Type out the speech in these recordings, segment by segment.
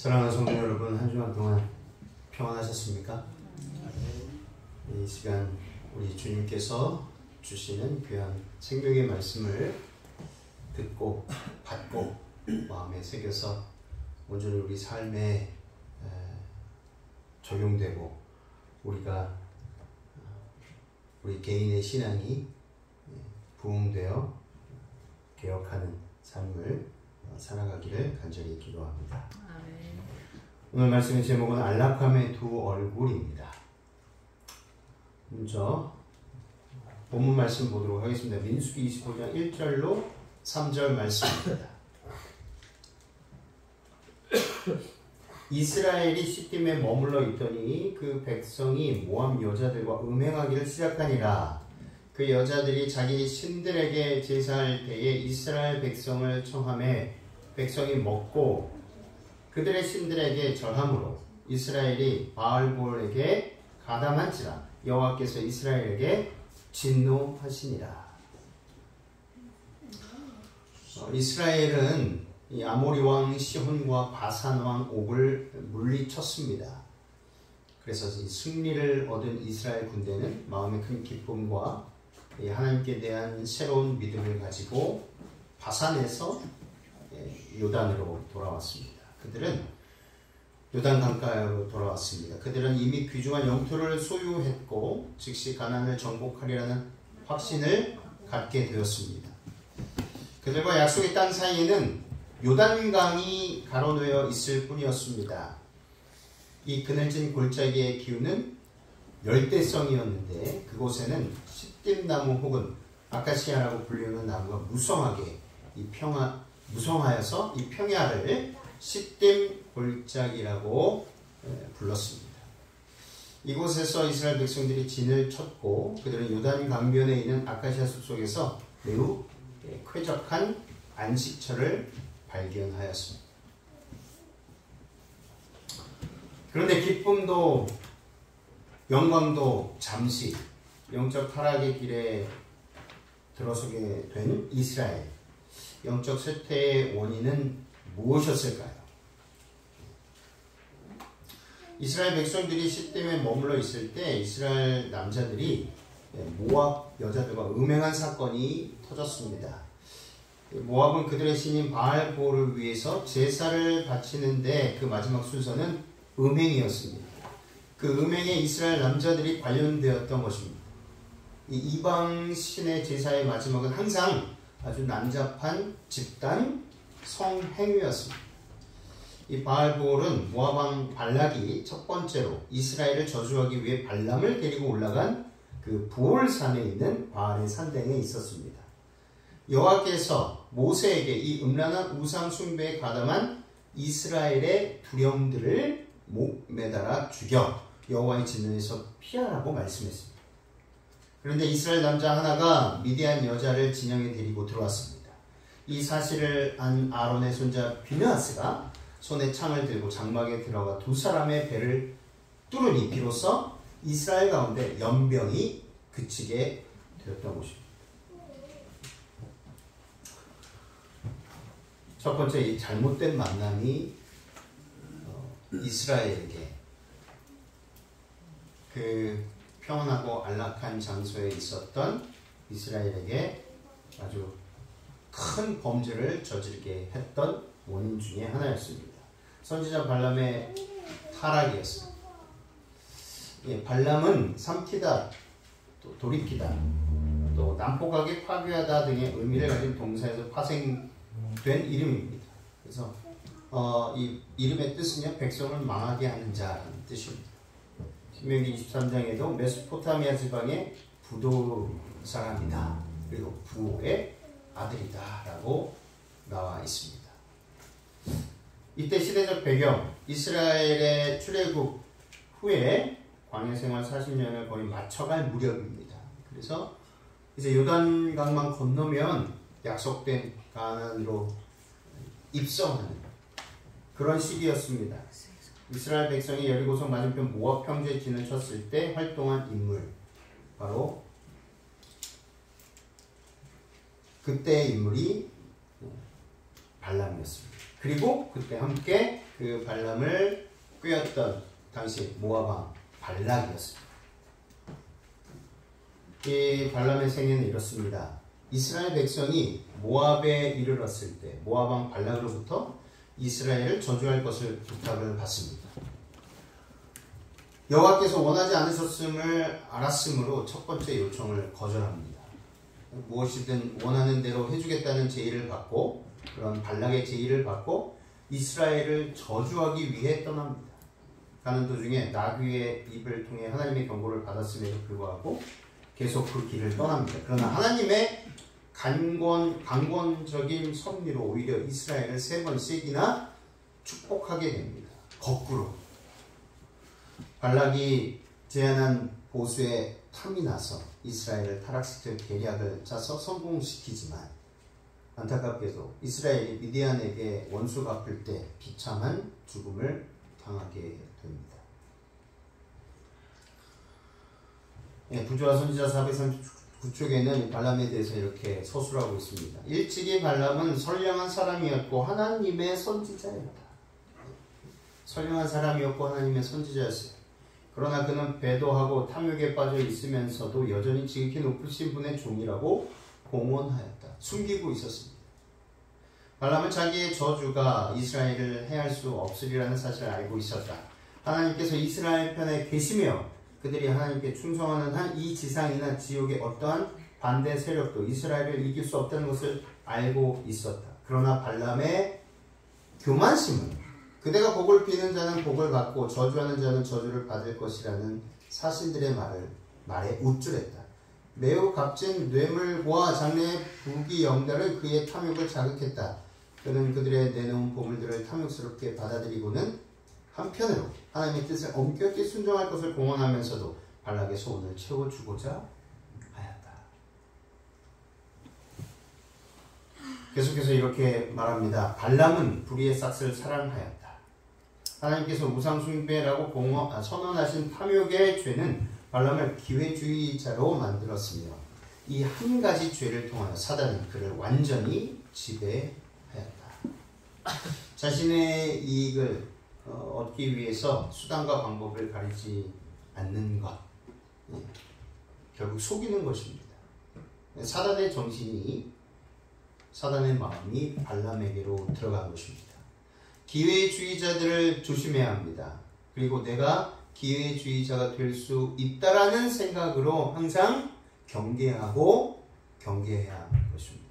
사랑하는 성도 여러분, 한 주간 동안 평안하셨습니까? 이 시간 우리 주님께서 주시는 귀한 생명의 말씀을 듣고 받고 마음에 새겨서 온전히 우리 삶에 적용되고 우리가 우리 개인의 신앙이 부흥되어 개혁하는 삶을 살아가기를 간절히 기도합니다. 아멘. 오늘 말씀의 제목은 안락함의 두 얼굴입니다. 먼저 본문 말씀 보도록 하겠습니다. 민수기 25장 1절로 3절 말씀입니다. 이스라엘이 시딤에 머물러 있더니 그 백성이 모압 여자들과 음행하기를 시작하니라. 그 여자들이 자기 신들에게 제사할 때에 이스라엘 백성을 청하매 백성이 먹고 그들의 신들에게 절함으로 이스라엘이 바알볼에게 가담한지라. 여호와께서 이스라엘에게 진노하시니라. 이스라엘은 이 아모리 왕 시혼과 바산 왕 옥을 물리쳤습니다. 그래서 이 승리를 얻은 이스라엘 군대는 마음의 큰 기쁨과 하나님께 대한 새로운 믿음을 가지고 바산에서 요단으로 돌아왔습니다. 그들은 요단 강가로 돌아왔습니다. 그들은 이미 귀중한 영토를 소유했고 즉시 가나안을 정복하리라는 확신을 갖게 되었습니다. 그들과 약속의 땅 사이에는 요단강이 가로놓여 있을 뿐이었습니다. 이 그늘진 골짜기의 기후는 열대성이었는데 그곳에는 시딤나무 혹은 아카시아라고 불리는 나무가 무성하여서 이 평야를 시딤 골짜기라고 불렀습니다. 이곳에서 이스라엘 백성들이 진을 쳤고 그들은 요단 강변에 있는 아카시아 숲 속에서 매우 쾌적한 안식처를 발견하였습니다. 그런데 기쁨도 영광도 잠시 영적 타락의 길에 들어서게 된 이스라엘. 영적 쇠퇴의 원인은 무엇이었을까요? 이스라엘 백성들이 시딤에 머물러 있을 때 이스라엘 남자들이 모압 여자들과 음행한 사건이 터졌습니다. 모압은 그들의 신인 바알볼을 위해서 제사를 바치는데 그 마지막 순서는 음행이었습니다. 그 음행에 이스라엘 남자들이 관련되었던 것입니다. 이 이방 신의 제사의 마지막은 항상 아주 난잡한 집단 성행위였습니다. 이 바알볼은 모압 왕 발락이 첫 번째로 이스라엘을 저주하기 위해 발람을 데리고 올라간 그 부올산에 있는 바알의 산당에 있었습니다. 여호와께서 모세에게 이 음란한 우상 숭배에 가담한 이스라엘의 두령들을 목 매달아 죽여 여호와의 진노에서 피하라고 말씀했습니다. 그런데 이스라엘 남자 하나가 미디안 여자를 진영에 데리고 들어왔습니다. 이 사실을 안 아론의 손자 비느하스가 손에 창을 들고 장막에 들어가 두 사람의 배를 뚫으니 비로소 이스라엘 가운데 연병이 그치게 되었던 것입니다. 첫 번째, 이 잘못된 만남이 이스라엘에게 그 평안하고 안락한 장소에 있었던 이스라엘에게 아주 큰 범죄를 저지르게 했던 원인 중에 하나였습니다. 선지자 발람의 타락이었습니다. 발람은 삼키다, 또 돌이키다, 또 난폭하게 파괴하다 등의 의미를 가진 동사에서 파생된 이름입니다. 그래서 이 이름의 뜻은요, 백성을 망하게 하는 자라는 뜻입니다. 신명기 23장에도 메소포타미아 지방의 부도 사람이다, 그리고 부의 아들이다 라고 나와 있습니다. 이때 시대적 배경, 이스라엘의 출애굽 후에 광야 생활 40년을 거의 마쳐갈 무렵입니다. 그래서 이제 요단강만 건너면 약속된 가나안으로 입성하는 그런 시기였습니다. 이스라엘 백성이 여리고성 맞은편 모압 평지에 진을 쳤을 때 활동한 인물, 바로 그때의 인물이 발람이었습니다. 그리고 그때 함께 그 발람을 꾀었던 당시 모압 왕 발락이었습니다. 이 발람의 생애는 이렇습니다. 이스라엘 백성이 모압에 이르렀을 때 모압 왕 발락으로부터 이스라엘을 저주할 것을 부탁을 받습니다. 여호와께서 원하지 않으셨음을 알았으므로 첫 번째 요청을 거절합니다. 무엇이든 원하는 대로 해주겠다는 제의를 받고 그런 발락의 제의를 받고 이스라엘을 저주하기 위해 떠납니다. 가는 도중에 나귀의 입을 통해 하나님의 경고를 받았음에도 불구하고 계속 그 길을 떠납니다. 그러나 하나님의 강권적인 섭리로 오히려 이스라엘을 3번씩이나 축복하게 됩니다. 거꾸로 발락이 제안한 보수에 탐이 나서 이스라엘을 타락시킬 계략을 짜서 성공시키지만 안타깝게도 이스라엘이 미디안에게 원수 갚을 때 비참한 죽음을 당하게 됩니다. 부조와 선지자 439쪽에는 발람에 대해서 이렇게 서술하고 있습니다. 일찍이 발람은 선량한 사람이었고 하나님의 선지자였다. 선량한 사람이었고 하나님의 선지자였어요. 그러나 그는 배도하고 탐욕에 빠져 있으면서도 여전히 지극히 높으신 분의 종이라고 공언하였다. 숨기고 있었습니다. 발람은 자기의 저주가 이스라엘을 해할 수 없으리라는 사실을 알고 있었다. 하나님께서 이스라엘 편에 계시며 그들이 하나님께 충성하는 한 이 지상이나 지옥의 어떠한 반대 세력도 이스라엘을 이길 수 없다는 것을 알고 있었다. 그러나 발람의 교만심은 그대가 복을 비는 자는 복을 받고 저주하는 자는 저주를 받을 것이라는 사신들의 말에 우쭐했다. 매우 값진 뇌물과 장래의 부귀 영달은 그의 탐욕을 자극했다. 그는 그들의 내놓은 보물들을 탐욕스럽게 받아들이고는 한편으로 하나님의 뜻을 엄격히 순종할 것을 공언하면서도 발락의 소원을 채워주고자 하였다. 계속해서 이렇게 말합니다. 발람은 불의의 싹스를 사랑하였다. 하나님께서 우상숭배라고 선언하신 탐욕의 죄는 발람을 기회주의자로 만들었으며 이 한 가지 죄를 통하여 사단은 그를 완전히 지배하였다. 자신의 이익을 얻기 위해서 수단과 방법을 가리지 않는 것, 결국 속이는 것입니다. 사단의 정신이, 사단의 마음이 발람에게로 들어간 것입니다. 기회주의자들을 조심해야 합니다. 그리고 내가 기회주의자가 될 수 있다라는 생각으로 항상 경계해야 하는 것입니다.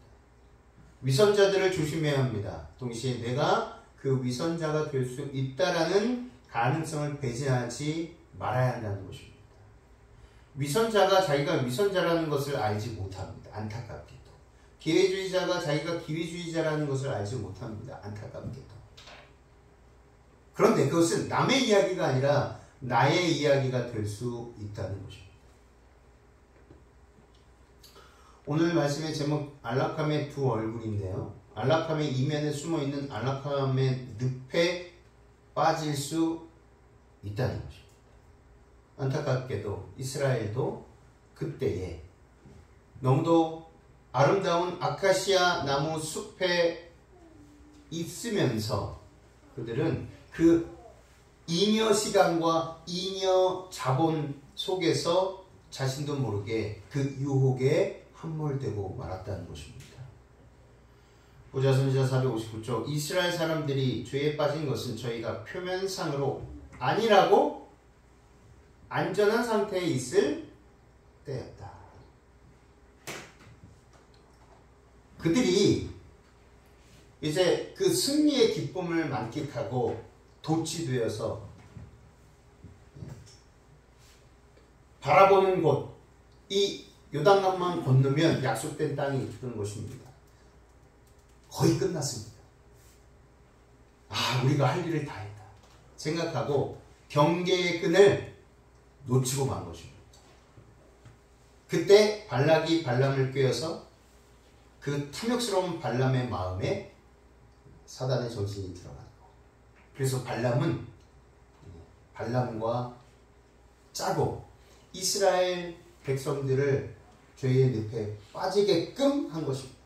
위선자들을 조심해야 합니다. 동시에 내가 그 위선자가 될 수 있다라는 가능성을 배제하지 말아야 한다는 것입니다. 위선자가 자기가 위선자라는 것을 알지 못합니다. 안타깝게도. 기회주의자가 자기가 기회주의자라는 것을 알지 못합니다. 안타깝게도. 그런데 그것은 남의 이야기가 아니라 나의 이야기가 될 수 있다는 것입니다. 오늘 말씀의 제목 안락함의 두 얼굴인데요. 안락함의 이면에 숨어있는 안락함의 늪에 빠질 수 있다는 것입니다. 안타깝게도 이스라엘도 그때에 너무도 아름다운 아카시아 나무 숲에 있으면서 그들은 그 잉여 시간과 잉여 자본 속에서 자신도 모르게 그 유혹에 함몰되고 말았다는 것입니다. 부조와 선지자 459쪽 이스라엘 사람들이 죄에 빠진 것은 저희가 표면상으로 아니라고 안전한 상태에 있을 때였다. 그들이 이제 그 승리의 기쁨을 만끽하고 도취되어서 바라보는 곳, 이 요단강만 건너면 약속된 땅이 있던 것입니다. 거의 끝났습니다. 우리가 할 일을 다 했다 생각하고 경계의 끈을 놓치고 만 것입니다. 그때 발락이 발람을 꾀어서 그 탐욕스러운 발람의 마음에 사단의 정신이 들어가는 거. 그래서 발람과 짜고 이스라엘 백성들을 죄의 늪에 빠지게끔 한 것입니다.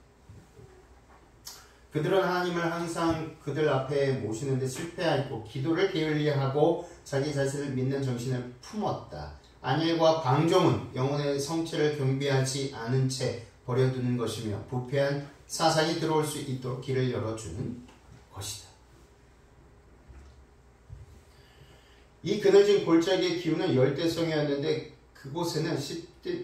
그들은 하나님을 항상 그들 앞에 모시는데 실패하였고 기도를 게을리하고 자기 자신을 믿는 정신을 품었다. 안일과 방종은 영혼의 성체를 경비하지 않은 채 버려두는 것이며 부패한 사상이 들어올 수 있도록 길을 열어주는 것이다. 이 그늘진 골짜기의 기후는 열대성이었는데 그곳에는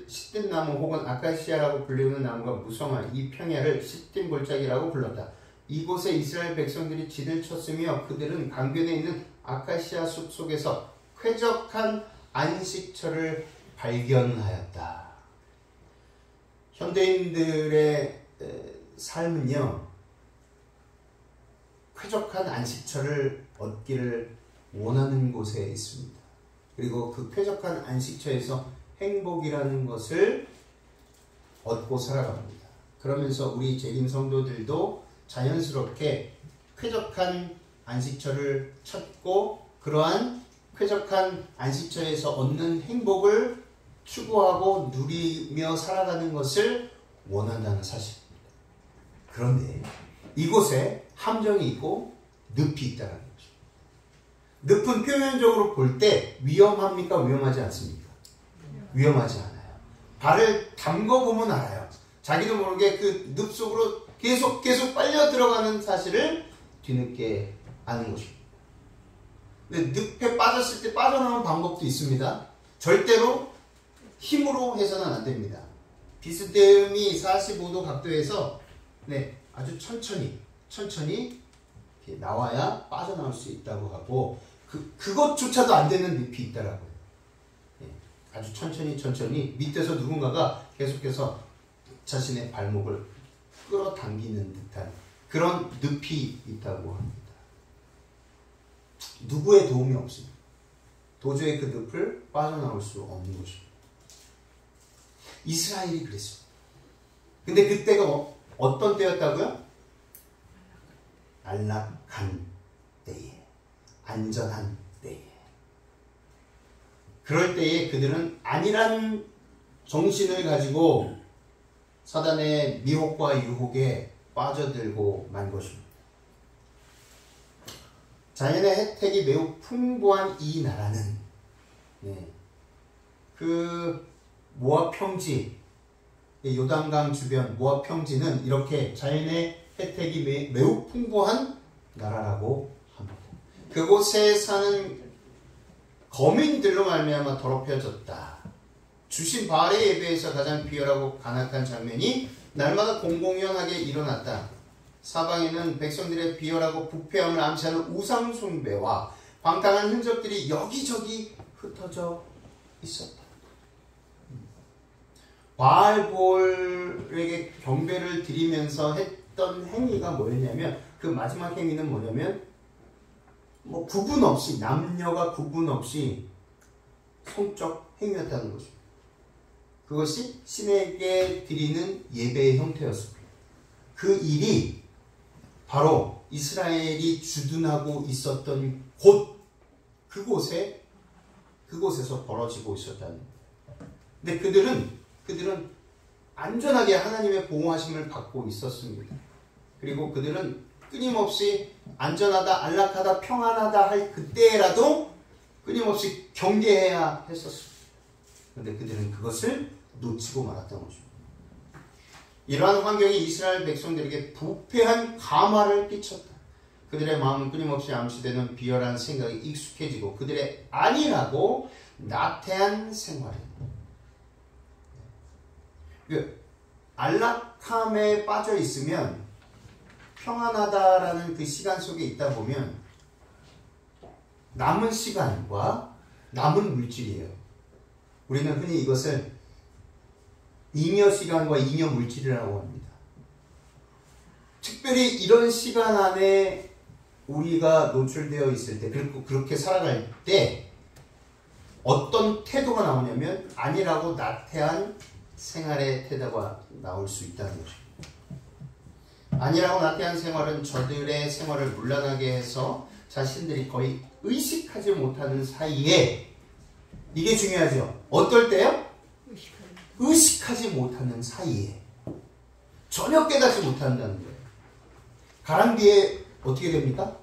시딘나무 혹은 아카시아라고 불리우는 나무가 무성한 이 평야를 시딘 골짜기라고 불렀다. 이곳에 이스라엘 백성들이 진을 쳤으며 그들은 강변에 있는 아카시아 숲 속에서 쾌적한 안식처를 발견하였다. 현대인들의 삶은요, 쾌적한 안식처를 얻기를 원하는 곳에 있습니다. 그리고 그 쾌적한 안식처에서 행복이라는 것을 얻고 살아갑니다. 그러면서 우리 재림 성도들도 자연스럽게 쾌적한 안식처를 찾고 그러한 쾌적한 안식처에서 얻는 행복을 추구하고 누리며 살아가는 것을 원한다는 사실입니다. 그런데 이곳에 함정이 있고 늪이 있다는 거죠. 늪은 표면적으로 볼 때 위험합니까? 위험하지 않습니까? 위험하지 않아요. 발을 담궈보면 알아요. 자기도 모르게 그 늪 속으로 계속 빨려 들어가는 사실을 뒤늦게 아는 것입니다. 근데 늪에 빠졌을 때 빠져나오는 방법도 있습니다. 절대로 힘으로 해서는 안 됩니다. 비스듬히 45도 각도에서 아주 천천히 이렇게 나와야 빠져나올 수 있다고 하고 그것조차도 안 되는 늪이 있더라고요. 아주 천천히 밑에서 누군가가 계속해서 자신의 발목을 끌어당기는 듯한 그런 늪이 있다고 합니다. 누구의 도움이 없습니다. 도저히 그 늪을 빠져나올 수 없는 것입니다. 이스라엘이 그랬습니다. 근데 그때가 어떤 때였다고요? 안락한 때에, 안전한 때에. 그럴 때에 그들은 안일한 정신을 가지고 사단의 미혹과 유혹에 빠져들고 만 것입니다. 자연의 혜택이 매우 풍부한 이 나라는 그 모압 평지, 요단강 주변 모압 평지는 이렇게 자연의 혜택이 매우 풍부한 나라라고 합니다. 그곳에 사는 거민들로 말미암아 더럽혀졌다. 주신 바알의 예배에서 가장 비열하고 간악한 장면이 날마다 공공연하게 일어났다. 사방에는 백성들의 비열하고 부패함을 암시하는 우상 숭배와 방탕한 흔적들이 여기저기 흩어져 있었다. 바알볼에게 경배를 드리면서 했던 행위가 뭐였냐면 그 마지막 행위는 뭐냐면 구분 없이 남녀가 구분 없이 성적 행위였다는 것입니다. 그것이 신에게 드리는 예배의 형태였습니다. 그 일이 바로 이스라엘이 주둔하고 있었던 그곳에서 벌어지고 있었다는 거예요. 근데 그들은 안전하게 하나님의 보호하심을 받고 있었습니다. 그리고 그들은 끊임없이 안전하다, 안락하다, 평안하다 할 그때라도 끊임없이 경계해야 했었습니다. 그런데 그들은 그것을 놓치고 말았던 것입니다. 이러한 환경이 이스라엘 백성들에게 부패한 감화를 끼쳤다. 그들의 마음은 끊임없이 암시되는 비열한 생각에 익숙해지고 그들의 안일하고 나태한 생활입니다. 안락함에 빠져 있으면 평안하다라는 그 시간 속에 있다 보면 남은 시간과 남은 물질이에요. 우리는 흔히 이것을 잉여 시간과 잉여 물질이라고 합니다. 특별히 이런 시간 안에 우리가 노출되어 있을 때, 그리고 그렇게 살아갈 때 어떤 태도가 나오냐면 안일하고 나태한 생활의 태도가 나올 수 있다는 것입니다. 안일하고 나태한 생활은 저들의 생활을 문란하게 해서 자신들이 거의 의식하지 못하는 사이에, 이게 중요하죠. 어떨 때요? 의식하지 못하는 사이에 전혀 깨닫지 못한다는 거예요. 가랑비에 어떻게 됩니까?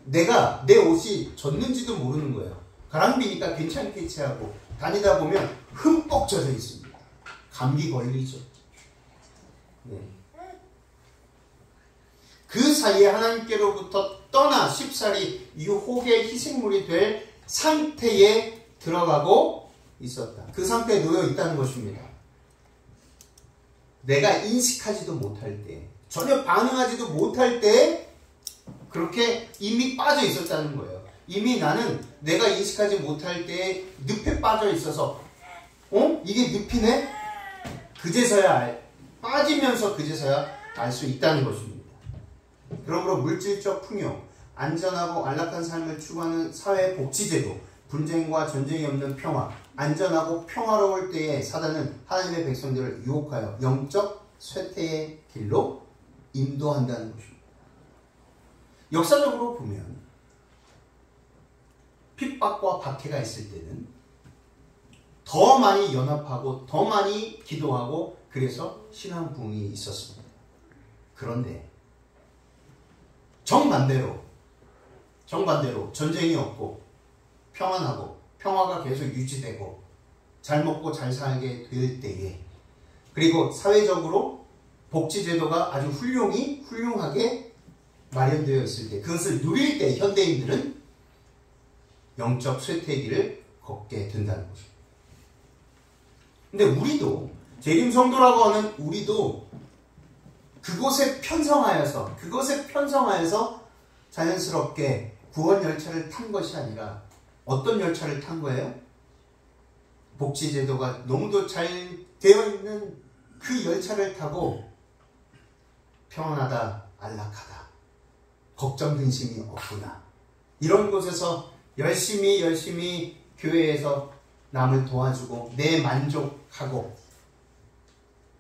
내가 내 옷이 젖는지도 모르는 거예요. 가랑비니까 괜찮게 체하고 다니다 보면 흠뻑 젖어 있습니다. 감기 걸리죠. 네. 그 사이에 하나님께로부터 떠나 쉽사리 유혹의 희생물이 될 상태에 들어가고 있었다. 그 상태에 놓여 있다는 것입니다. 내가 인식하지도 못할 때, 전혀 반응하지도 못할 때 그렇게 이미 빠져 있었다는 거예요. 이미 나는 내가 인식하지 못할 때에 늪에 빠져 있어서 이게 늪이네? 그제서야 빠지면서 그제서야 알 수 있다는 것입니다. 그러므로 물질적 풍요, 안전하고 안락한 삶을 추구하는 사회복지제도, 분쟁과 전쟁이 없는 평화, 안전하고 평화로울 때에 사단은 하나님의 백성들을 유혹하여 영적 쇠퇴의 길로 인도한다는 것입니다. 역사적으로 보면 핍박과 박해가 있을 때는 더 많이 연합하고 더 많이 기도하고 그래서 신앙 부흥이 있었습니다. 그런데 정반대로 전쟁이 없고 평안하고 평화가 계속 유지되고 잘 먹고 잘 살게 될 때에, 그리고 사회적으로 복지제도가 아주 훌륭하게 마련되어 있을 때, 그것을 누릴 때 현대인들은 영적 쇠퇴기를 걷게 된다는 것입니다. 근데 우리도, 재림성도라고 하는 우리도 그것에 편성하여서 자연스럽게 구원 열차를 탄 것이 아니라 어떤 열차를 탄 거예요? 복지제도가 너무도 잘 되어 있는 그 열차를 타고 평안하다, 안락하다, 걱정 근심이 없구나, 이런 곳에서 열심히 교회에서 남을 도와주고 내 만족하고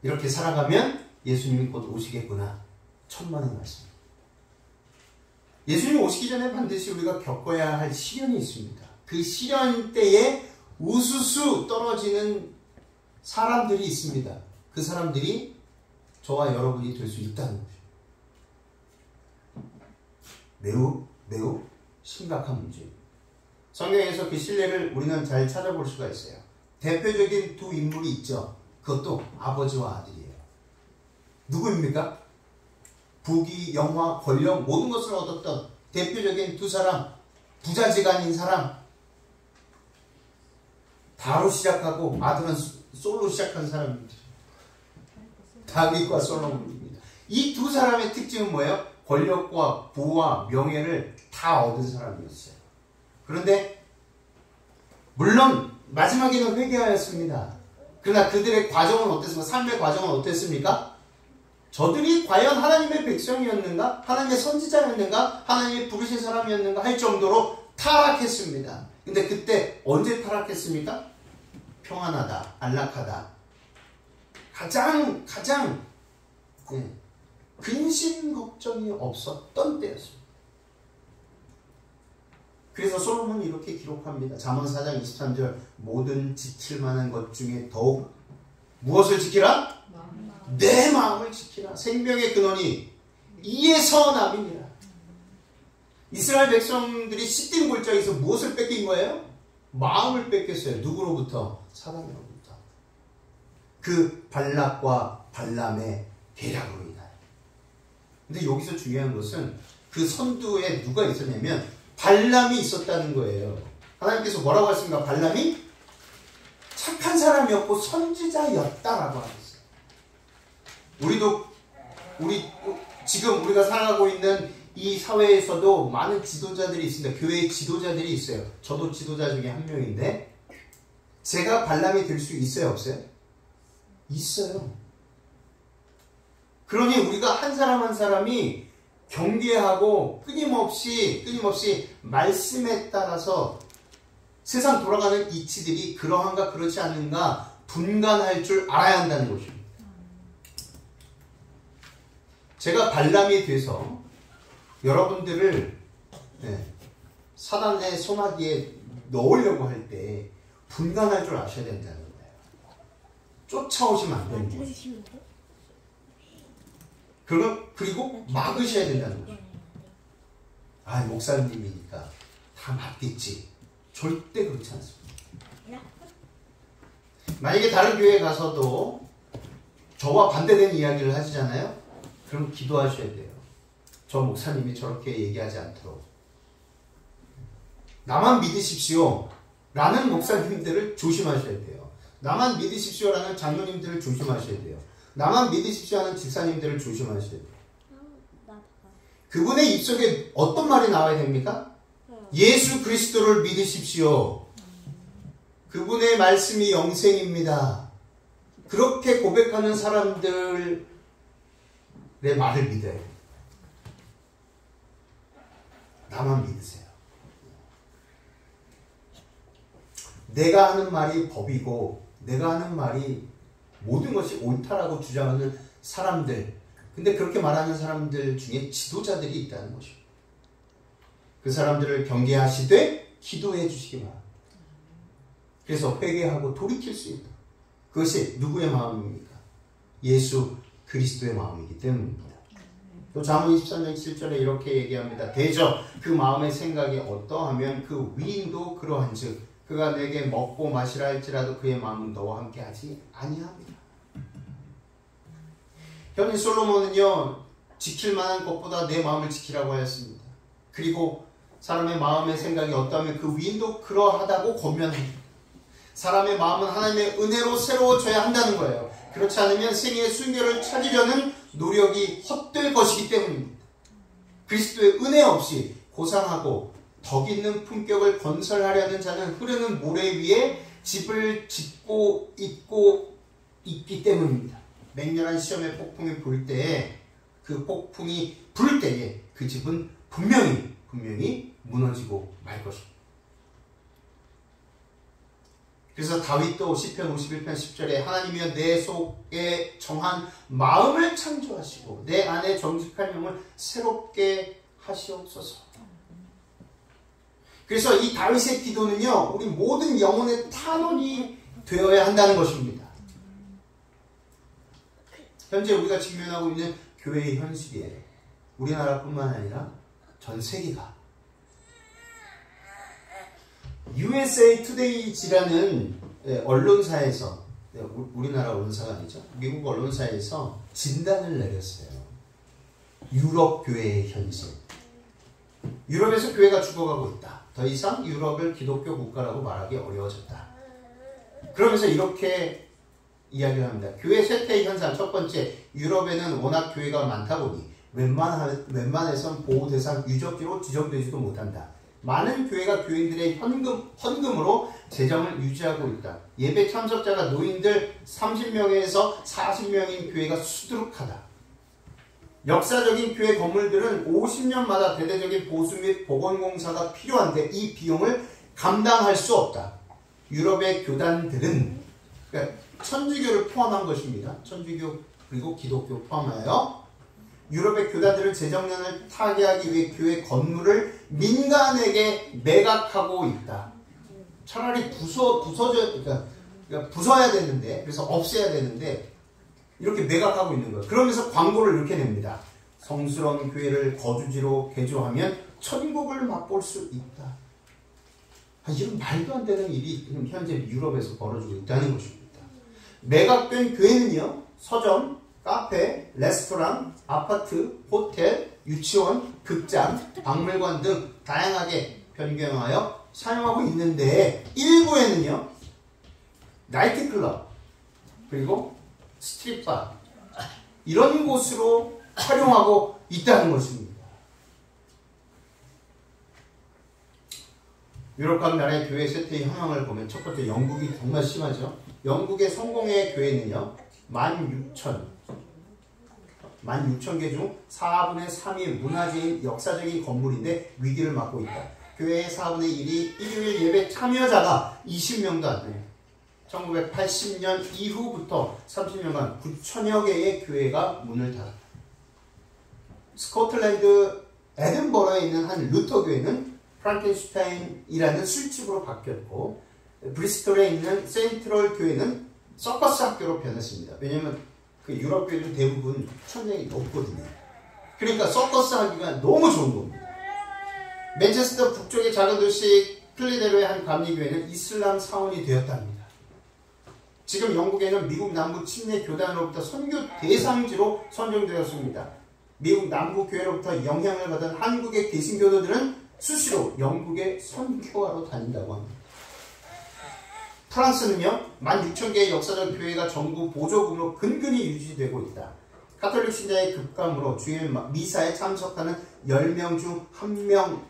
이렇게 살아가면 예수님이 곧 오시겠구나. 천만의 말씀. 예수님이 오시기 전에 반드시 우리가 겪어야 할 시련이 있습니다. 그 시련 때에 우수수 떨어지는 사람들이 있습니다. 그 사람들이 저와 여러분이 될 수 있다는 거죠. 매우 심각한 문제입니다. 성경에서 그 신뢰를 우리는 잘 찾아볼 수가 있어요. 대표적인 두 인물이 있죠. 그것도 아버지와 아들이에요. 누구입니까? 부귀, 영화, 권력, 모든 것을 얻었던 대표적인 두 사람, 부자지간인 사람. 다로 시작하고 아들은 솔로 시작한 사람입니다. 다윗과 솔로몬입니다. 이 두 사람의 특징은 뭐예요? 권력과 부와 명예를 다 얻은 사람이었어요. 그런데 물론 마지막에는 회개하였습니다. 그러나 그들의 과정은 어땠습니까? 삶의 과정은 어땠습니까? 저들이 과연 하나님의 백성이었는가? 하나님의 선지자였는가? 하나님의 부르신 사람이었는가? 할 정도로 타락했습니다. 근데 그때 언제 타락했습니까? 평안하다, 안락하다, 가장 근심 걱정이 없었던 때였습니다. 그래서 솔로몬이 이렇게 기록합니다. 잠언 4장 23절, 모든 지킬 만한 것 중에 더욱 무엇을 지키라? 내 마음을 지키라. 생명의 근원이 이에서 남이니라. 이스라엘 백성들이 시딘 골짜기에서 무엇을 뺏긴 거예요? 마음을 뺏겼어요. 누구로부터? 사단으로부터. 그 발락과 발람의 계략으로 인하여. 근데 여기서 중요한 것은 그 선두에 누가 있었냐면 발람이 있었다는 거예요. 하나님께서 뭐라고 하셨습니까? 발람이 착한 사람이었고 선지자였다라고 하셨어요. 지금 우리가 살아가고 있는 이 사회에서도 많은 지도자들이 있습니다. 교회의 지도자들이 있어요. 저도 지도자 중에 한 명인데, 제가 발람이 될 수 있어요, 없어요? 있어요. 그러니 우리가 한 사람 한 사람이 경계하고 끊임없이 말씀에 따라서 세상 돌아가는 이치들이 그러한가 그렇지 않는가 분간할 줄 알아야 한다는 것입니다. 제가 발람이 돼서 여러분들을 사단의 소나기에 넣으려고 할 때 분간할 줄 아셔야 된다는 거예요. 쫓아오시면 안 되는 거예요. 그리고 막으셔야 된다는 거죠. 아, 목사님이니까 다 맞겠지. 절대 그렇지 않습니다. 만약에 다른 교회에 가서도 저와 반대되는 이야기를 하시잖아요. 그럼 기도하셔야 돼요. 저 목사님이 저렇게 얘기하지 않도록. 나만 믿으십시오 라는 목사님들을 조심하셔야 돼요. 나만 믿으십시오 라는 장로님들을 조심하셔야 돼요. 나만 믿으십시오 하는 집사님들을 조심하셔야 돼요. 그분의 입속에 어떤 말이 나와야 됩니까? 예수 그리스도를 믿으십시오. 그분의 말씀이 영생입니다. 그렇게 고백하는 사람들의 말을 믿어야 돼요. 나만 믿으세요. 내가 하는 말이 법이고 내가 하는 말이 모든 것이 옳다라고 주장하는 사람들, 근데 그렇게 말하는 사람들 중에 지도자들이 있다는 것입니다. 그 사람들을 경계하시되 기도해 주시기 바랍니다. 그래서 회개하고 돌이킬 수 있다. 그것이 누구의 마음입니까? 예수 그리스도의 마음이기 때문입니다. 또 잠언 23장 7절에 이렇게 얘기합니다. 대저 그 마음의 생각이 어떠하면 그 위인도 그러한즉 그가 내게 먹고 마시라 할지라도 그의 마음은 너와 함께하지 아니합니다. 현인 솔로몬은요, 지킬 만한 것보다 내 마음을 지키라고 하였습니다. 그리고 사람의 마음의 생각이 어떠하면 그 위인도 그러하다고 권면합니다. 사람의 마음은 하나님의 은혜로 새로워져야 한다는 거예요. 그렇지 않으면 생애의 순결을 찾으려는 노력이 헛될 것이기 때문입니다. 그리스도의 은혜 없이 고상하고 덕 있는 품격을 건설하려는 자는 흐르는 모래 위에 집을 짓고 있기 때문입니다. 맹렬한 시험의 폭풍이 불 때에 그 폭풍이 불 때에 그 집은 분명히 무너지고 말 것입니다. 그래서 다윗도 시편 51편 10절에 하나님이여 내 속에 정한 마음을 창조하시고 내 안에 정직한 영을 새롭게 하시옵소서. 그래서 이 다윗의 기도는요, 우리 모든 영혼의 탄원이 되어야 한다는 것입니다. 현재 우리가 직면하고 있는 교회의 현실이에요. 우리나라뿐만 아니라 전 세계가. USA Today지라는 언론사에서, 우리나라 언론사가 아니죠, 미국 언론사에서 진단을 내렸어요. 유럽 교회의 현실. 유럽에서 교회가 죽어가고 있다. 더 이상 유럽을 기독교 국가라고 말하기 어려워졌다. 그러면서 이렇게 이야기를 합니다. 교회 쇠퇴 현상 첫 번째, 유럽에는 워낙 교회가 많다 보니 웬만해선 보호 대상 유적지로 지정되지도 못한다. 많은 교회가 교인들의 헌금으로 재정을 유지하고 있다. 예배 참석자가 노인들 30명에서 40명인 교회가 수두룩하다. 역사적인 교회 건물들은 50년마다 대대적인 보수 및 복원공사가 필요한데 이 비용을 감당할 수 없다. 유럽의 교단들은, 그러니까 천주교를 포함한 것입니다. 천주교 그리고 기독교 포함하여 유럽의 교단들은 재정난을 타개하기 위해 교회 건물을 민간에게 매각하고 있다. 차라리 부숴야 되는데, 그래서 없애야 되는데 이렇게 매각하고 있는 거예요. 그러면서 광고를 이렇게 냅니다. 성스러운 교회를 거주지로 개조하면 천국을 맛볼 수 있다. 이런 말도 안 되는 일이 현재 유럽에서 벌어지고 있다는 것입니다. 매각된 교회는요, 서점, 카페, 레스토랑, 아파트, 호텔, 유치원, 극장, 박물관 등 다양하게 변경하여 사용하고 있는데 일부에는요, 나이트클럽, 그리고 스트릿바, 이런 곳으로 활용하고 있다는 것입니다. 유럽 각 나라의 교회 쇠퇴의 현황을 보면 첫 번째, 영국이 정말 심하죠. 영국의 성공의 교회는요, 16,000개 중 4분의 3이 문화재인 역사적인 건물인데 위기를 맞고 있다. 교회의 4분의 1이 일요일 예배 참여자가 20명도 안 돼요. 1980년 이후부터 30년간 9천여 개의 교회가 문을 닫았다. 스코틀랜드 에든버러에 있는 한 루터 교회는 프랑켄슈타인이라는 술집으로 바뀌었고, 브리스톨에 있는 센트럴 교회는 서커스 학교로 변했습니다. 왜냐하면 그 유럽 교회들 대부분 천명이 높거든요. 그러니까 서커스 하기가 너무 좋은 겁니다. 맨체스터 북쪽의 작은 도시 클리데로의 한 감리교회는 이슬람 사원이 되었답니다. 지금 영국에는 미국 남부 침례 교단으로부터 선교 대상지로 선정되었습니다. 미국 남부 교회로부터 영향을 받은 한국의 개신교도들은 수시로 영국에 선교하러 다닌다고 합니다. 프랑스는요, 16,000개의 역사적 교회가 정부 보조금으로 근근히 유지되고 있다. 가톨릭 신자의 급감으로 주일 미사에 참석하는 10명 중 1명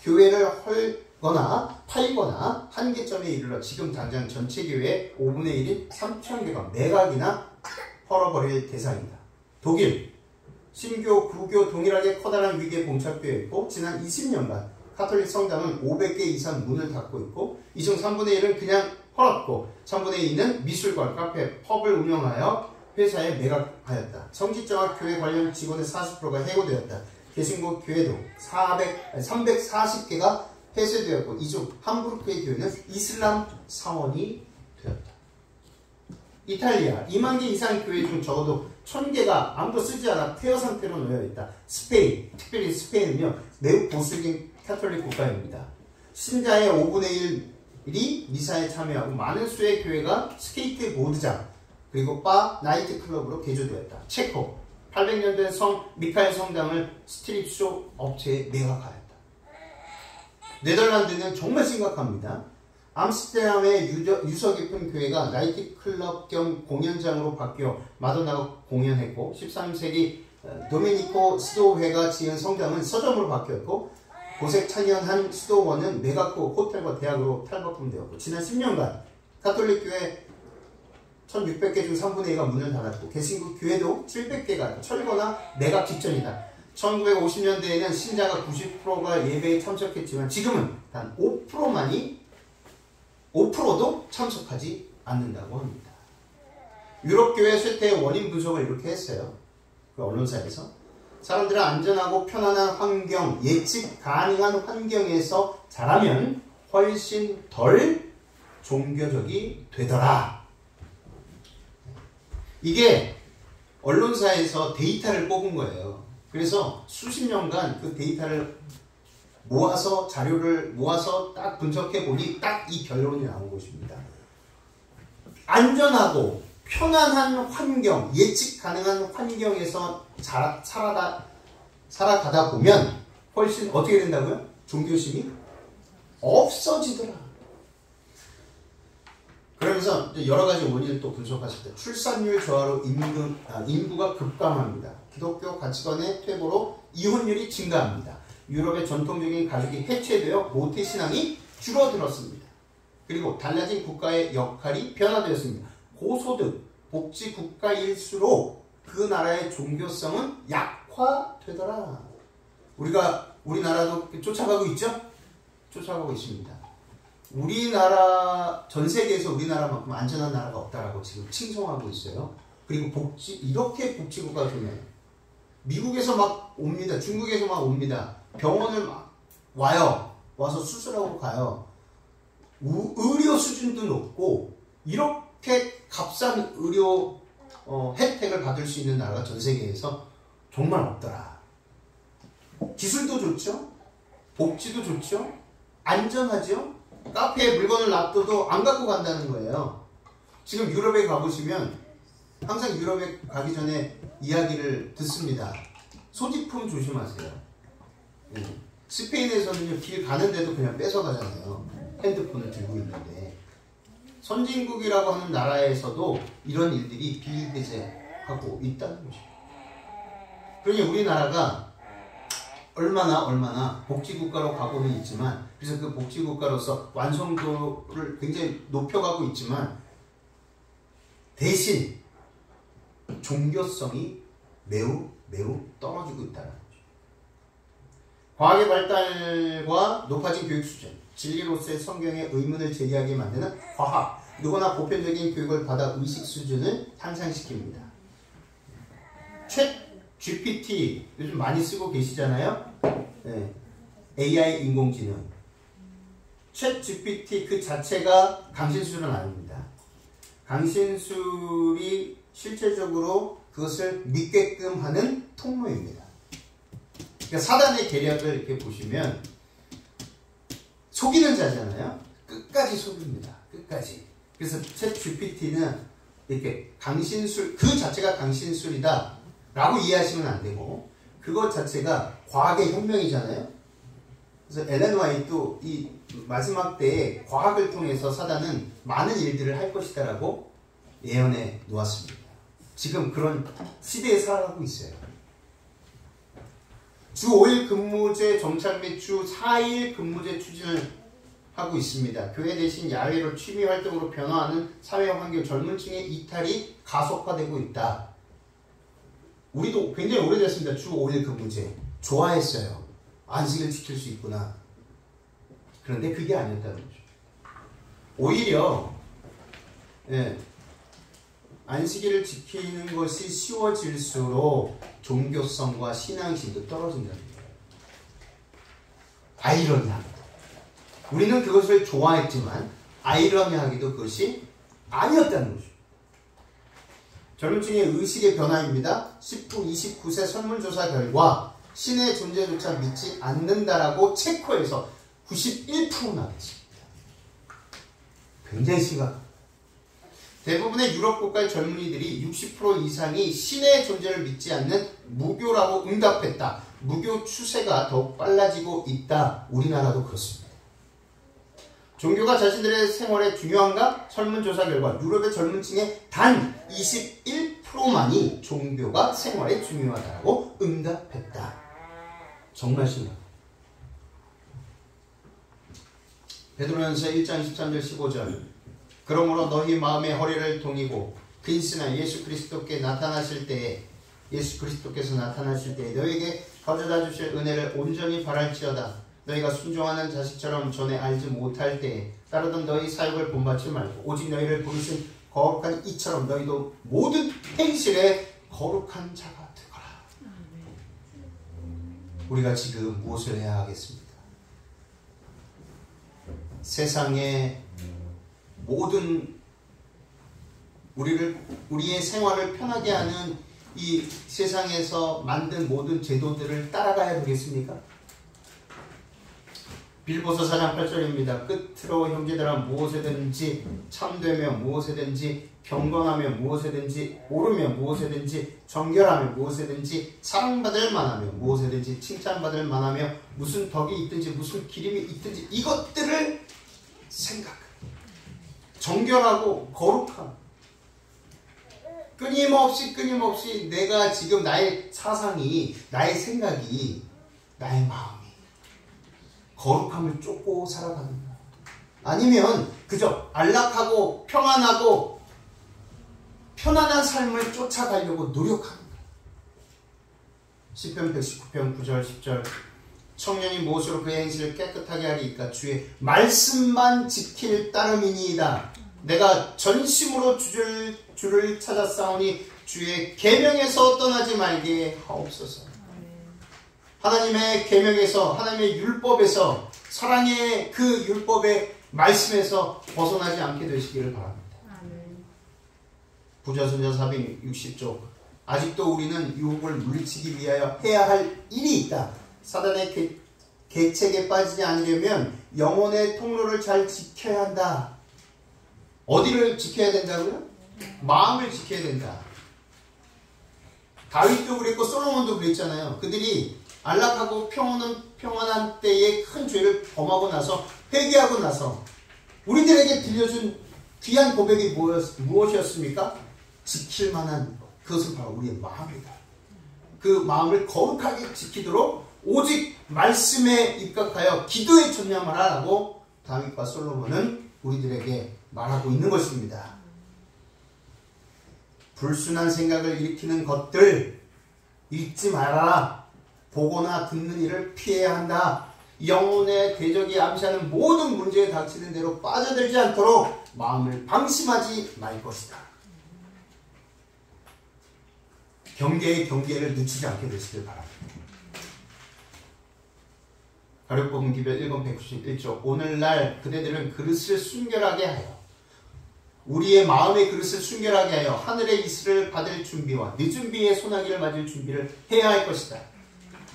교회를 헐거나 팔거나 한계점에 이르러 지금 당장 전체 교회의 5분의 1인 3,000개가 매각이나 헐어버릴 대상이다. 독일, 신교, 구교 동일하게 커다란 위기에 봉착되어 있고 지난 20년간 가톨릭 성당은 500개 이상 문을 닫고 있고 이 중 3분의 1은 그냥 헐었고 3분의 2는 미술관, 카페, 펍을 운영하여 회사에 매각하였다. 성직자와 교회 관련 직원의 40%가 해고되었다. 개신교 교회도 340개가 폐쇄되었고 이 중 함부르크의 교회는 이슬람 사원이 되었다. 이탈리아 2만 개 이상 교회 중 적어도 1,000개가 아무도 쓰지 않아 폐허 상태로 놓여 있다. 스페인, 특별히 스페인은요 매우 보수적인 카톨릭 국가입니다. 신자의 5분의 1이 미사에 참여하고 많은 수의 교회가 스케이트보드장 그리고 바, 나이트클럽으로 개조되었다. 체코 800년 된 성 미카엘 성당을 스트립쇼 업체에 매각하였다. 네덜란드는 정말 심각합니다. 암스테르담의 유서 깊은 교회가 나이트클럽 겸 공연장으로 바뀌어 마돈나가 공연했고 13세기 도미니코 수도회가 지은 성당은 서점으로 바뀌었고 고색 찬연한 수도원은 매각 후 호텔과 대학으로 탈바꿈되었고 지난 10년간 가톨릭 교회 1,600개 중 3분의 2가 문을 닫았고 개신교 교회도 700개가 철거나 매각 직전이다. 1950년대에는 신자가 90%가 예배에 참석했지만 지금은 단 5%도 참석하지 않는다고 합니다. 유럽교회 쇠퇴의 원인 분석을 이렇게 했어요. 그 언론사에서. 사람들은 안전하고 편안한 환경, 예측 가능한 환경에서 자라면 훨씬 덜 종교적이 되더라. 이게 언론사에서 데이터를 뽑은 거예요. 그래서 수십 년간 그 데이터를 모아서 자료를 모아서 딱 분석해 보니 딱 이 결론이 나온 것입니다. 안전하고 편안한 환경, 예측 가능한 환경에서 살아가다 보면 훨씬 어떻게 된다고요? 종교심이 없어지더라. 그러면서 여러 가지 원인을 또 분석했을 때 출산율 저하로 인구가 급감합니다. 기독교 가치관의 퇴보로 이혼율이 증가합니다. 유럽의 전통적인 가족이 해체되어 모태신앙이 줄어들었습니다. 그리고 달라진 국가의 역할이 변화되었습니다. 고소득, 복지 국가일수록 그 나라의 종교성은 약화되더라. 우리나라도 쫓아가고 있죠? 쫓아가고 있습니다. 우리나라, 전 세계에서 우리나라만큼 안전한 나라가 없다라고 지금 칭송하고 있어요. 그리고 이렇게 복지국가가 되면 미국에서 막 옵니다. 중국에서 막 옵니다. 병원을 막 와서 수술하고 가요. 의료 수준도 높고 이렇게 값싼 의료 혜택을 받을 수 있는 나라가 전 세계에서 정말 없더라. 기술도 좋죠. 복지도 좋죠. 안전하죠. 카페에 물건을 놔둬도 안 갖고 간다는 거예요. 지금 유럽에 가보시면 항상 유럽에 가기 전에 이야기를 듣습니다. 소지품 조심하세요. 스페인에서는 길 가는데도 그냥 뺏어가잖아요. 핸드폰을 들고 있는데. 선진국이라고 하는 나라에서도 이런 일들이 비일비재하고 있다는 것입니다. 그러니 우리나라가 얼마나 복지국가로 가고는 있지만, 그래서 그 복지국가로서 완성도를 굉장히 높여가고 있지만, 대신 종교성이 매우 떨어지고 있다는 거죠. 과학의 발달과 높아진 교육 수준, 진리로서의 성경의 의문을 제기하게 만드는 과학, 누구나 보편적인 교육을 받아 의식 수준을 향상시킵니다. 챗 GPT 요즘 많이 쓰고 계시잖아요. 네. AI 인공지능. 챗 GPT 그 자체가 강신술은 아닙니다. 강신술이 실제적으로 그것을 믿게끔 하는 통로입니다. 그러니까 사단의 계략을 이렇게 보시면 속이는 자잖아요. 끝까지 속입니다. 끝까지. 그래서 챗 GPT는 이렇게 강신술, 그 자체가 강신술이다 라고 이해하시면 안 되고, 그것 자체가 과학의 혁명이잖아요. 그래서 엘렌 화이트도 이 마지막 때에 과학을 통해서 사단은 많은 일들을 할 것이다 라고 예언해 놓았습니다. 지금 그런 시대에 살아가고 있어요. 주 5일 근무제 정착 및 주 4일 근무제 추진을 하고 있습니다. 교회 대신 야외로 취미 활동으로 변화하는 사회 환경, 젊은 층의 이탈이 가속화되고 있다. 우리도 굉장히 오래됐습니다. 주 5일 근무제. 좋아했어요. 안식을 지킬 수 있구나. 그런데 그게 아니었다는 거죠. 오히려 안식일을 지키는 것이 쉬워질수록 종교성과 신앙심도 떨어진다는 거예요. 아이러니합니다. 우리는 그것을 좋아했지만 아이러니하게도 그것이 아니었다는 거죠. 젊은 층의 의식의 변화입니다. 19, 29세 설문조사 결과 신의 존재조차 믿지 않는다라고 체코에서 91%나 됐습니다. 굉장히 심각합니다. 대부분의 유럽 국가의 젊은이들이 60% 이상이 신의 존재를 믿지 않는 무교라고 응답했다. 무교 추세가 더욱 빨라지고 있다. 우리나라도 그렇습니다. 종교가 자신들의 생활에 중요한가? 설문조사 결과 유럽의 젊은 층의 단 21%만이 종교가 생활에 중요하다고 응답했다. 정말 심각합니다. 베드로전서 1장 13절 15절 그러므로 너희 마음의 허리를 동이고 그리스나 예수 그리스도께 나타나실 때에 예수 그리스도께서 나타나실 때에 너희에게 가져다 주실 은혜를 온전히 바랄지어다. 너희가 순종하는 자식처럼 전에 알지 못할 때에 따르던 너희 사역을 본받지 말고 오직 너희를 부르신 거룩한 이처럼 너희도 모든 행실에 거룩한 자가 되거라. 우리가 지금 무엇을 해야 하겠습니까? 세상의 모든 우리의 생활을 편하게 하는 이 세상에서 만든 모든 제도들을 따라가야 되겠습니까? 빌보서 4장 8절입니다. 끝으로 형제들아 무엇에든지 참되며 무엇에든지 경건하며 무엇에든지 옳으며 무엇에든지 정결하며 무엇에든지 사랑받을 만하며 무엇에든지 칭찬받을 만하며 무슨 덕이 있든지 무슨 기림이 있든지 이것들을 생각하라. 정결하고 거룩함. 끊임없이 내가 지금 나의 사상이, 나의 생각이, 나의 마음이 거룩함을 쫓고 살아가는가? 아니면 그저 안락하고 평안하고 편안한 삶을 쫓아가려고 노력하는가? 시편 119편 9절 10절 청년이 무엇으로 그의 행실을 깨끗하게 하리이까 주의 말씀만 지킬 따름이니이다. 내가 전심으로 주를 찾았사오니 주의 계명에서 떠나지 말게 하옵소서. 하나님의 계명에서 하나님의 율법에서 사랑의 그 율법의 말씀에서 벗어나지 않게 되시기를 바랍니다. 부자손자 460쪽 아직도 우리는 유혹을 물리치기 위하여 해야 할 일이 있다. 사단의 계책에 빠지지 않으려면 영혼의 통로를 잘 지켜야 한다. 어디를 지켜야 된다고요? 마음을 지켜야 된다. 다윗도 그랬고 솔로몬도 그랬잖아요. 그들이 안락하고 평안한 때에 큰 죄를 범하고 나서 회개하고 나서 우리들에게 들려준 귀한 고백이 무엇이었습니까? 지킬 만한 그것은 바로 우리의 마음이다. 그 마음을 거룩하게 지키도록 오직 말씀에 입각하여 기도에 전념하라 라고 다윗과 솔로몬은 우리들에게 말하고 있는 것입니다. 불순한 생각을 일으키는 것들 읽지 말아라. 보거나 듣는 일을 피해야 한다. 영혼의 대적이 암시하는 모든 문제에 닥치는 대로 빠져들지 않도록 마음을 방심하지 말 것이다. 경계의 경계를 늦추지 않게 되시길 바랍니다. 가룟복음 기별 1권 191쪽 오늘날 그대들은 그릇을 순결하게 하여 우리의 마음의 그릇을 순결하게 하여 하늘의 이슬을 받을 준비와 늦은 비의 소나기를 맞을 준비를 해야 할 것이다.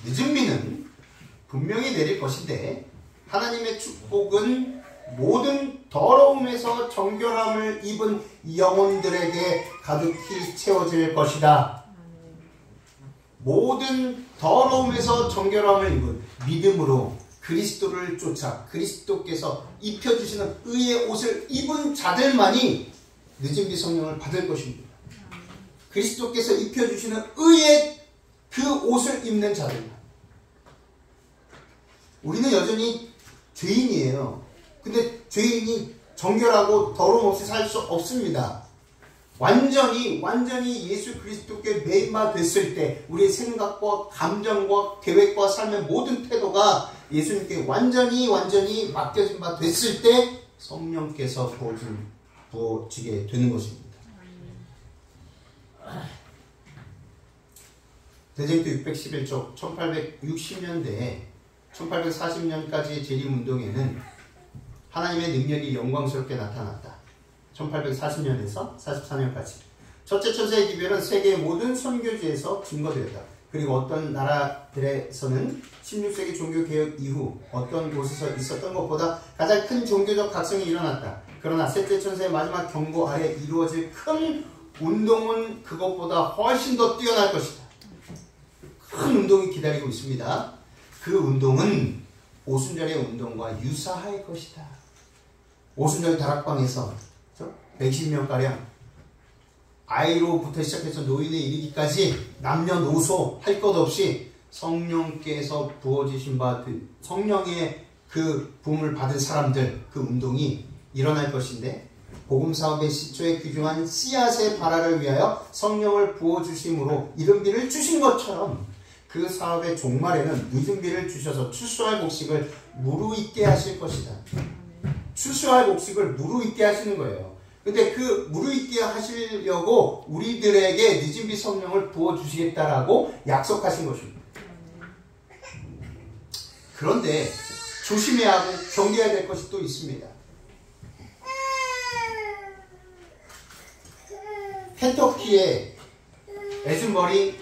늦은 비는 분명히 내릴 것인데 하나님의 축복은 모든 더러움에서 정결함을 입은 영혼들에게 가득히 채워질 것이다. 모든 더러움에서 정결함을 입은 믿음으로 그리스도를 쫓아 그리스도께서 입혀주시는 의의 옷을 입은 자들만이 늦은 비 성령을 받을 것입니다. 그리스도께서 입혀주시는 의의 그 옷을 입는 자들만. 우리는 여전히 죄인이에요. 근데 죄인이 정결하고 더러움 없이 살 수 없습니다. 완전히 예수 그리스도께 매인바 됐을 때 우리의 생각과 감정과 계획과 삶의 모든 태도가 예수님께 완전히 맡겨진 바 됐을 때 성령께서 부어지게 되는 것입니다. 대쟁투 611쪽 1860년대에 1840년까지의 재림운동에는 하나님의 능력이 영광스럽게 나타났다. 1840년에서 44년까지. 첫째 천사의 기별은 세계의 모든 선교지에서 증거되었다. 그리고 어떤 나라들에서는 16세기 종교개혁 이후 어떤 곳에서 있었던 것보다 가장 큰 종교적 각성이 일어났다. 그러나 셋째 천사의 마지막 경고 아래 이루어질 큰 운동은 그것보다 훨씬 더 뛰어날 것이다. 큰 운동이 기다리고 있습니다. 그 운동은 오순절의 운동과 유사할 것이다. 오순절 다락방에서 120명가량 아이로부터 시작해서 노인에 이르기까지 남녀노소 할 것 없이 성령께서 부어주신 바 성령의 그 부음을 받은 사람들, 그 운동이 일어날 것인데, 복음사업의 시초에 귀중한 씨앗의 발화를 위하여 성령을 부어주심으로 이른 비를 주신 것처럼 그 사업의 종말에는 늦은 비를 주셔서 추수할 곡식을 무르익게 하실 것이다. 추수할 곡식을 무르익게 하시는 거예요. 근데 그 무르익게 하시려고 우리들에게 늦은 비 성령을 부어주시겠다라고 약속하신 것입니다. 그런데 조심해야 하고 경계해야 될 것이 또 있습니다. 켄터키의 에즈머리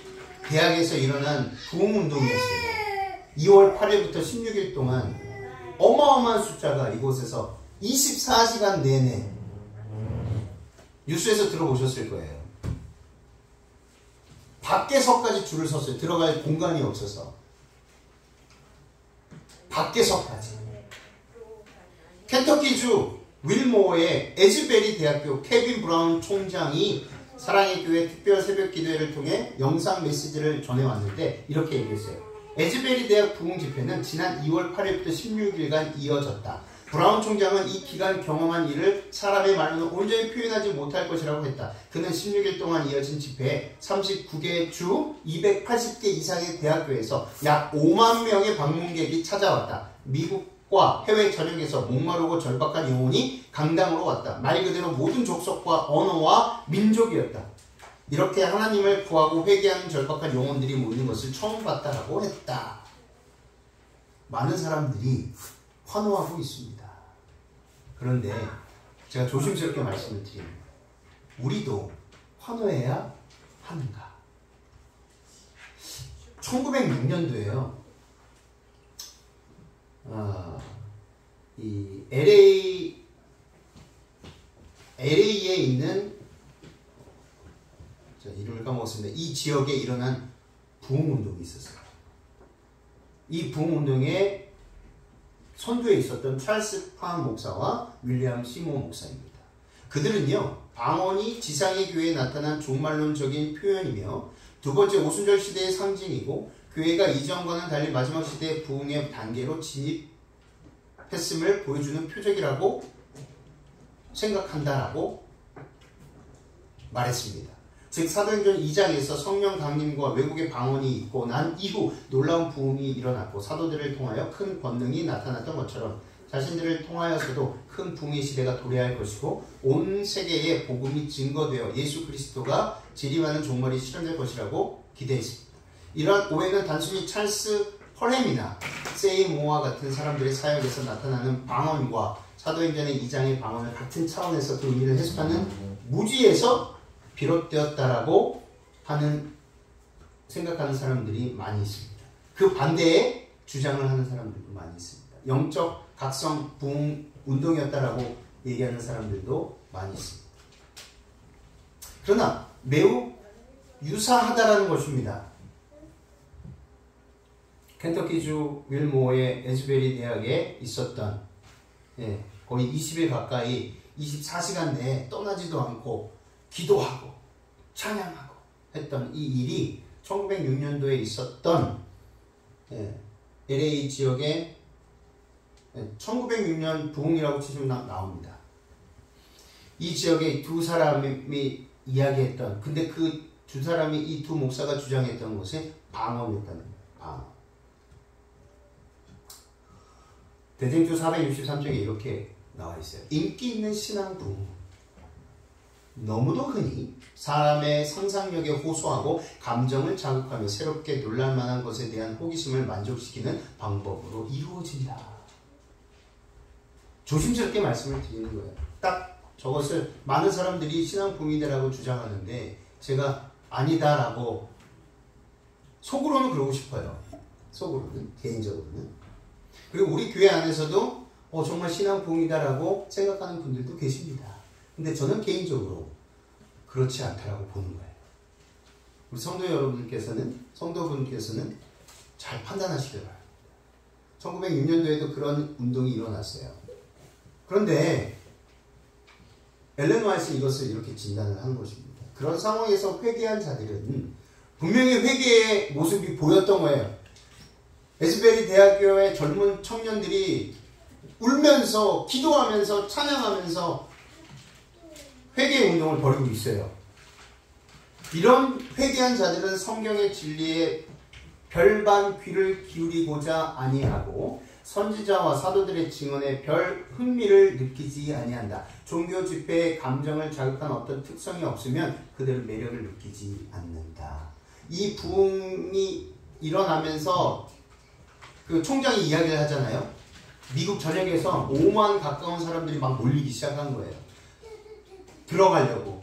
대학에서 일어난 부흥운동이었어요. 2월 8일부터 16일 동안 어마어마한 숫자가 이곳에서 24시간 내내 뉴스에서 들어보셨을 거예요. 밖에서까지 줄을 섰어요. 들어갈 공간이 없어서. 밖에서까지. 켄터키주 윌모어의 에즈베리 대학교 케빈 브라운 총장이 사랑의 교회 특별 새벽 기도회를 통해 영상 메시지를 전해왔는데 이렇게 얘기했어요. 에즈베리 대학 부흥 집회는 지난 2월 8일부터 16일간 이어졌다. 브라운 총장은 이 기간 경험한 일을 사람의 말로는 온전히 표현하지 못할 것이라고 했다. 그는 16일 동안 이어진 집회에 39개 주 280개 이상의 대학교에서 약 5만 명의 방문객이 찾아왔다. 미국과 해외 전역에서 목마르고 절박한 영혼이 강당으로 왔다. 말 그대로 모든 족속과 언어와 민족이었다. 이렇게 하나님을 구하고 회개하는 절박한 영혼들이 모이는 것을 처음 봤다라고 했다. 많은 사람들이 환호하고 있습니다. 그런데 제가 조심스럽게 말씀을 드립니다. 우리도 환호해야 하는가? 1906년도에요. 이 LA에 있는 이름을 까먹었습니다. 이 지역에 일어난 부흥운동이 있었어요. 이 부흥운동에 선두에 있었던 찰스 판 목사와 윌리엄 시모 목사입니다. 그들은요, 방언이 지상의 교회에 나타난 종말론적인 표현이며 두 번째 오순절 시대의 상징이고 교회가 이전과는 달리 마지막 시대의 부흥의 단계로 진입했음을 보여주는 표적이라고 생각한다라고 말했습니다. 즉 사도행전 2장에서 성령 강림과 외국의 방언이 있고 난 이후 놀라운 부흥이 일어났고 사도들을 통하여 큰 권능이 나타났던 것처럼 자신들을 통하여서도 큰 부흥의 시대가 도래할 것이고 온 세계에 복음이 증거되어 예수 그리스도가 재림하는 종말이 실현될 것이라고 기대했습니다. 이러한 오해는 단순히 찰스 펄햄이나 세이 모어와 같은 사람들의 사역에서 나타나는 방언과 사도행전의 2장의 방언을 같은 차원에서 그 의미를 해석하는 무지에서 비롯되었다라고 생각하는 사람들이 많이 있습니다. 그 반대에 주장을 하는 사람들도 많이 있습니다. 영적 각성 부흥 운동이었다라고 얘기하는 사람들도 많이 있습니다. 그러나 매우 유사하다라는 것입니다. 켄터키주 윌모어의 에즈베리 대학에 있었던 거의 20일 가까이 24시간 내에 떠나지도 않고 기도하고 찬양하고 했던 이 일이 1906년도에 있었던 LA 지역에 1906년 부흥이라고 치시면 나옵니다. 이 지역에 두 사람이 이야기했던, 근데 그 두 사람이 이 두 목사가 주장했던 것이 방언이었다는 거예요. 방언. 대생주 463쪽에 이렇게 나와 있어요. 인기 있는 신앙 부흥. 너무도 흔히 사람의 상상력에 호소하고 감정을 자극하며 새롭게 놀랄만한 것에 대한 호기심을 만족시키는 방법으로 이루어진다. 조심스럽게 말씀을 드리는 거예요. 딱 저것을 많은 사람들이 신앙 부흥이라고 주장하는데 제가 아니다라고 속으로는 그러고 싶어요. 속으로는, 개인적으로는. 그리고 우리 교회 안에서도 정말 신앙 부흥이다라고 생각하는 분들도 계십니다. 근데 저는 개인적으로 그렇지 않다라고 보는 거예요. 우리 성도 여러분들께서는, 성도분께서는 잘 판단하시길 바랍니다. 1906년도에도 그런 운동이 일어났어요. 그런데 엘렌 화이트는 이것을 이렇게 진단을 한 것입니다. 그런 상황에서 회개한 자들은 분명히 회개의 모습이 보였던 거예요. 에즈베리 대학교의 젊은 청년들이 울면서 기도하면서 찬양하면서 회개의 운동을 벌이고 있어요. 이런 회개한 자들은 성경의 진리에 별반 귀를 기울이고자 아니하고 선지자와 사도들의 증언에 별 흥미를 느끼지 아니한다. 종교 집회의 감정을 자극한 어떤 특성이 없으면 그들은 매력을 느끼지 않는다. 이 부흥이 일어나면서 그 총장이 이야기를 하잖아요. 미국 전역에서 5만 가까운 사람들이 막 몰리기 시작한 거예요. 들어가려고.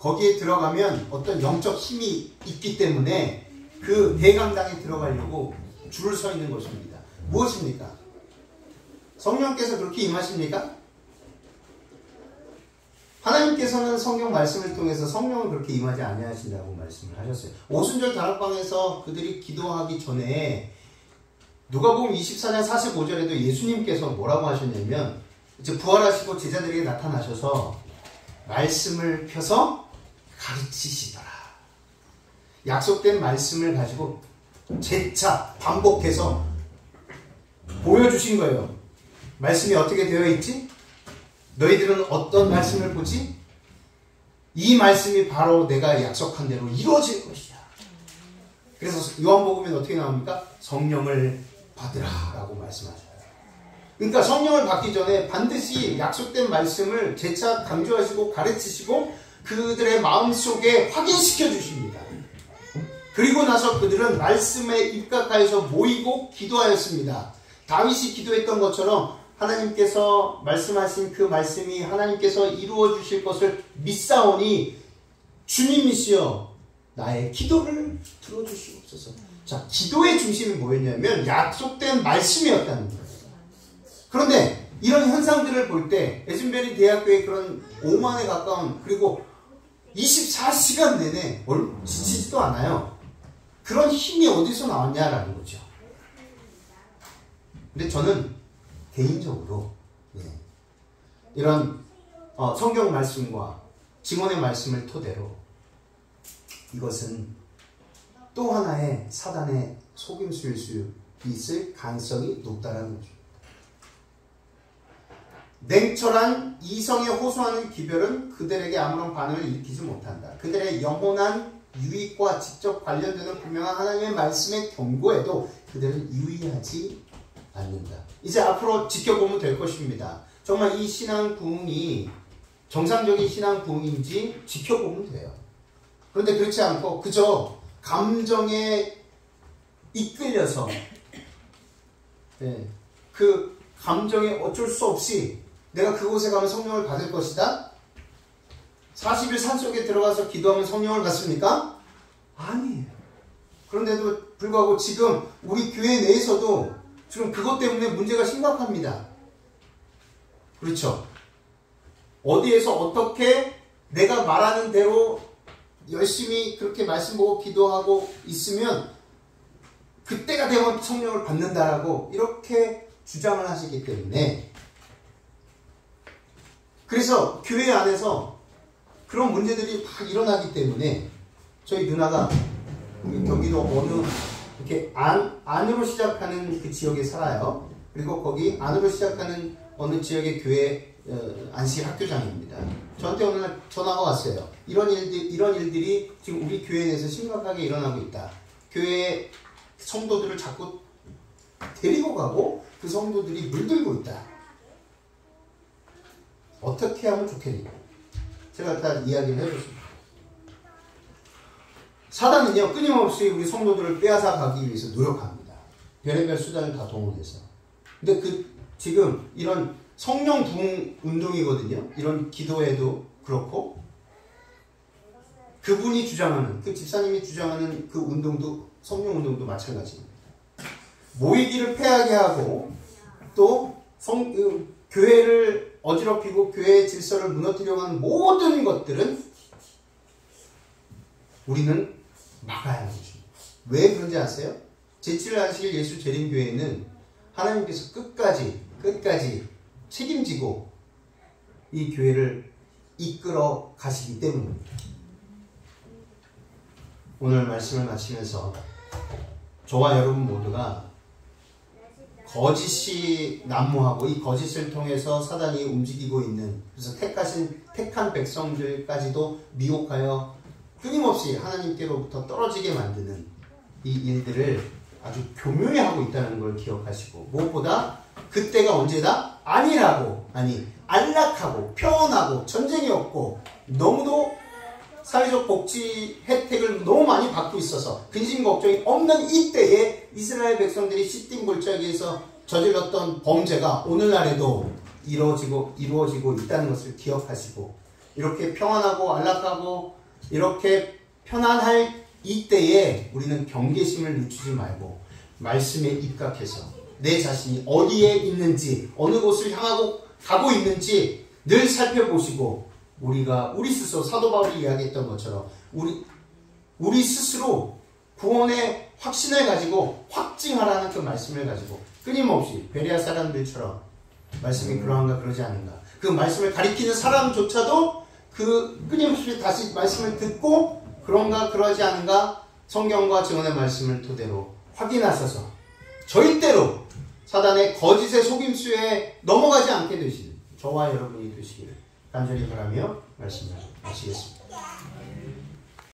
거기에 들어가면 어떤 영적 힘이 있기 때문에 그 대강당에 들어가려고 줄을 서 있는 것입니다. 무엇입니까? 성령께서 그렇게 임하십니까? 하나님께서는 성경 말씀을 통해서 성령을 그렇게 임하지 아니하신다고 말씀을 하셨어요. 오순절 다락방에서 그들이 기도하기 전에 누가복음 24장 45절에도 예수님께서 뭐라고 하셨냐면 이제 부활하시고 제자들에게 나타나셔서 말씀을 펴서 가르치시더라. 약속된 말씀을 가지고 재차 반복해서 보여주신 거예요. 말씀이 어떻게 되어 있지? 너희들은 어떤 말씀을 보지? 이 말씀이 바로 내가 약속한 대로 이루어질 것이야. 그래서 요한복음에는 어떻게 나옵니까? 성령을 받으라 라고 말씀하셔요. 그러니까 성령을 받기 전에 반드시 약속된 말씀을 재차 강조하시고 가르치시고 그들의 마음속에 확인시켜 주십니다. 그리고 나서 그들은 말씀에 입각하여서 모이고 기도하였습니다. 다윗이 기도했던 것처럼 하나님께서 말씀하신 그 말씀이 하나님께서 이루어 주실 것을 믿사오니 주님이시여 나의 기도를 들어주시옵소서. 자, 기도의 중심이 뭐였냐면 약속된 말씀이었다는 거예요. 그런데 이런 현상들을 볼 때 에즈베리 대학교의 그런 5만에 가까운 그리고 24시간 내내 지치지도 않아요. 그런 힘이 어디서 나왔냐라는 거죠. 근데 저는 개인적으로 이런 성경 말씀과 증언의 말씀을 토대로 이것은 또 하나의 사단의 속임수일 수 있을 가능성이 높다라는 거죠. 냉철한 이성에 호소하는 기별은 그들에게 아무런 반응을 일으키지 못한다. 그들의 영원한 유익과 직접 관련되는 분명한 하나님의 말씀의 경고에도 그들은 유의하지 않는다. 이제 앞으로 지켜보면 될 것입니다. 정말 이 신앙 부흥이 정상적인 신앙 부흥인지 지켜보면 돼요. 그런데 그렇지 않고 그저 감정에 이끌려서 그 감정에 어쩔 수 없이 내가 그곳에 가면 성령을 받을 것이다? 40일 산속에 들어가서 기도하면 성령을 받습니까? 아니에요. 그런데도 불구하고 지금 우리 교회 내에서도 지금 그것 때문에 문제가 심각합니다. 그렇죠? 어디에서 어떻게 내가 말하는 대로 열심히 그렇게 말씀 보고 기도하고 있으면 그때가 되면 성령을 받는다라고 이렇게 주장을 하시기 때문에, 그래서 교회 안에서 그런 문제들이 막 일어나기 때문에 저희 누나가 경기도 어느 이렇게 안으로 시작하는 그 지역에 살아요. 그리고 거기 안으로 시작하는 어느 지역의 교회 안식 학교장입니다. 저한테 어느 날 전화가 왔어요. 이런 일들이 지금 우리 교회 내에서 심각하게 일어나고 있다. 교회 성도들을 자꾸 데리고 가고 그 성도들이 물들고 있다. 어떻게 하면 좋겠냐. 제가 다 이야기를 해줬습니다. 사단은요, 끊임없이 우리 성도들을 빼앗아 가기 위해서 노력합니다. 별의별 수단을 다 동원해서. 근데 지금 이런 성령 부흥 운동이거든요. 이런 기도에도 그렇고, 그분이 주장하는, 그 집사님이 주장하는 그 운동도, 성령 운동도 마찬가지입니다. 모이기를 패하게 하고, 또 교회를 어지럽히고 교회의 질서를 무너뜨리려고 하는 모든 것들은 우리는 막아야 하는 것입니다. 왜 그런지 아세요? 제7일 안식일 예수 재림교회는 하나님께서 끝까지 책임지고 이 교회를 이끌어 가시기 때문입니다. 오늘 말씀을 마치면서 저와 여러분 모두가 거짓이 난무하고 이 거짓을 통해서 사단이 움직이고 있는, 그래서 택한 백성들까지도 미혹하여 끊임없이 하나님께로부터 떨어지게 만드는 이 일들을 아주 교묘히 하고 있다는 걸 기억하시고, 무엇보다 그때가 언제다? 안락하고 평온하고 전쟁이 없고 너무도 사회적 복지 혜택을 너무 많이 받고 있어서 근심 걱정이 없는 이때에 이스라엘 백성들이 시딤 골짜기에서 저질렀던 범죄가 오늘날에도 이루어지고 있다는 것을 기억하시고, 이렇게 평안하고 안락하고 이렇게 편안할 이때에 우리는 경계심을 늦추지 말고 말씀에 입각해서 내 자신이 어디에 있는지, 어느 곳을 향하고 가고 있는지 늘 살펴보시고, 우리 스스로 사도 바울이 이야기했던 것처럼 우리 스스로 구원의 확신을 가지고 확증하라는 그 말씀을 가지고 끊임없이 베레아 사람들처럼 말씀이 그러한가 그러지 않은가, 그 말씀을 가리키는 사람조차도 그 끊임없이 다시 말씀을 듣고 그런가 그러지 않은가 성경과 증언의 말씀을 토대로 확인하셔서 절대로 사단의 거짓의 속임수에 넘어가지 않게 되시는 저와 여러분이 되시기를 간절히 바라며 말씀을 마치겠습니다.